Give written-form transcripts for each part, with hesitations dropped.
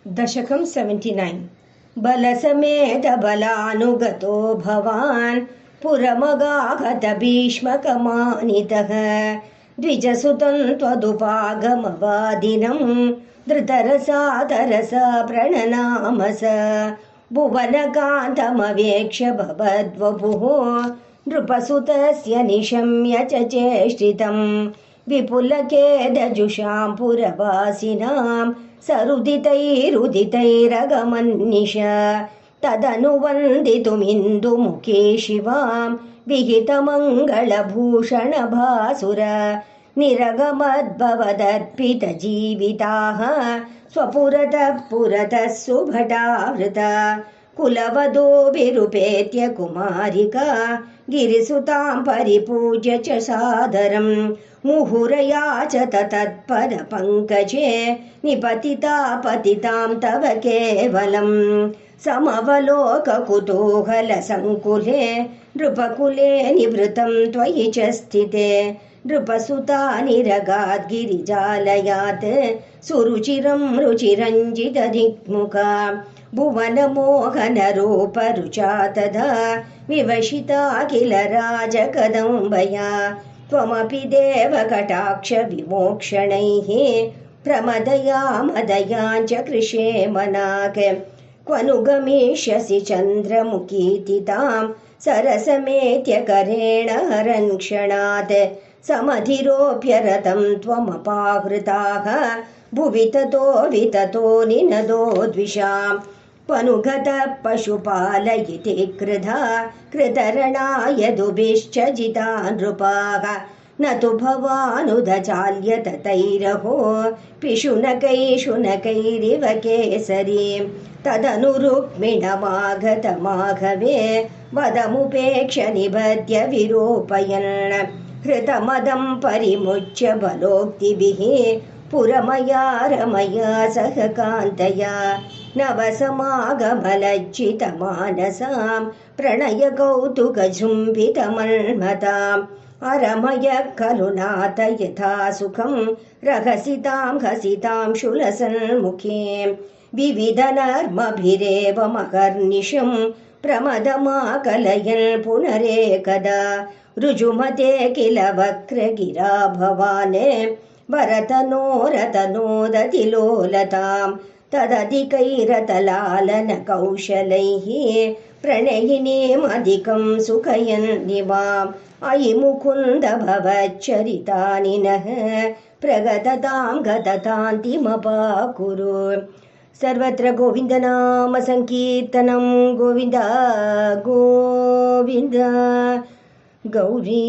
दशकं 79 बलसमेत बलानुगतो भवान् पुरमगागत भीष्मकमानितः द्विजसुतं त्वदुपागमवादिनं धृतरसादरसा प्रणनामस भुवनकान्तमवेक्ष्य भवद्वपुः नृपसुतस्य निशम्य च चेष्टितं विपुलखेदजुषां पुरवासिनां सरुदितैरुदितैरगमन्निश तदनुवन्दितुमिन्दुमुखे शिवां विहितमङ्गलभूषणभासुर निरगमद्भवदर्पितजीविताः स्वपुरतः पुरतः सुभटावृता कुलवधूभिरुपेत्य कुमारिका गिरिसुतां परिपूज्य च सादरं मुहुरया च तत्पदपङ्कजे निपतिता पतितां तव केवलं समवलोककुतूहलसङ्कुले नृपकुले निवृतं त्वयि च स्थिते नृपसुता निरगाद्गिरिजालयात् सुरुचिरं रुचिरञ्जितदिग्मुखा भुवनमोहनरूपरुचा तदा विवशिता किल राजकदम्बया त्वमपि देवकटाक्षविमोक्षणैः प्रमदया मदयाञ्च कृशे मनाक् क्वनु गमिष्यसि चन्द्रमुखीति तां सरसमेत्य करेण हरन् क्षणात् समधिरोप्य रतं त्वमपाहृताः भुवि ततो विततो निनदो द्विषां पनुगतः पशुपालयिति कृधा कृतरणाय दुभिश्च जिता नृपाः न तु भवानुदचाल्यत तैरहो पिशुनकैशुनकैरिव केसरीं तदनु रुक्मिणमागतमाघवे वदमुपेक्ष्य निबध्य विरूपयन् हृतमदं परिमुच्य बलोक्तिभिः पुरमया रमया सह कान्तया नवसमागमलज्जितमानसां प्रणयकौतुकजृम्भितमन्मताम् अरमय खलु नाथ यथा सुखं रहसितां हसितां शूलसन्मुखीं विविधनर्मभिरेव महर्निशं प्रमदमाकलयन् पुनरेकदा ऋजुमते किल वक्रगिरा भवान् वरतनोरतनोदतिलोलतां तदधिकैरतलालनकौशलैः प्रणयिनीमधिकं सुखयन्निमाम् अयि मुकुन्द भवच्चरितानि नः प्रगततां गततान्तिमपाकुरु। सर्वत्र गोविन्दनाम संकीर्तनं गोविन्द गोविन्द गौरी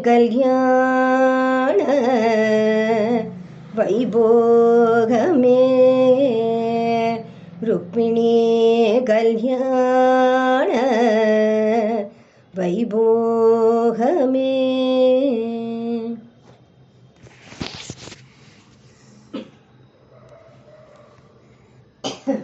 कल्याण वैभोगमे रुक्मिणी कल्याण वैभोगमे।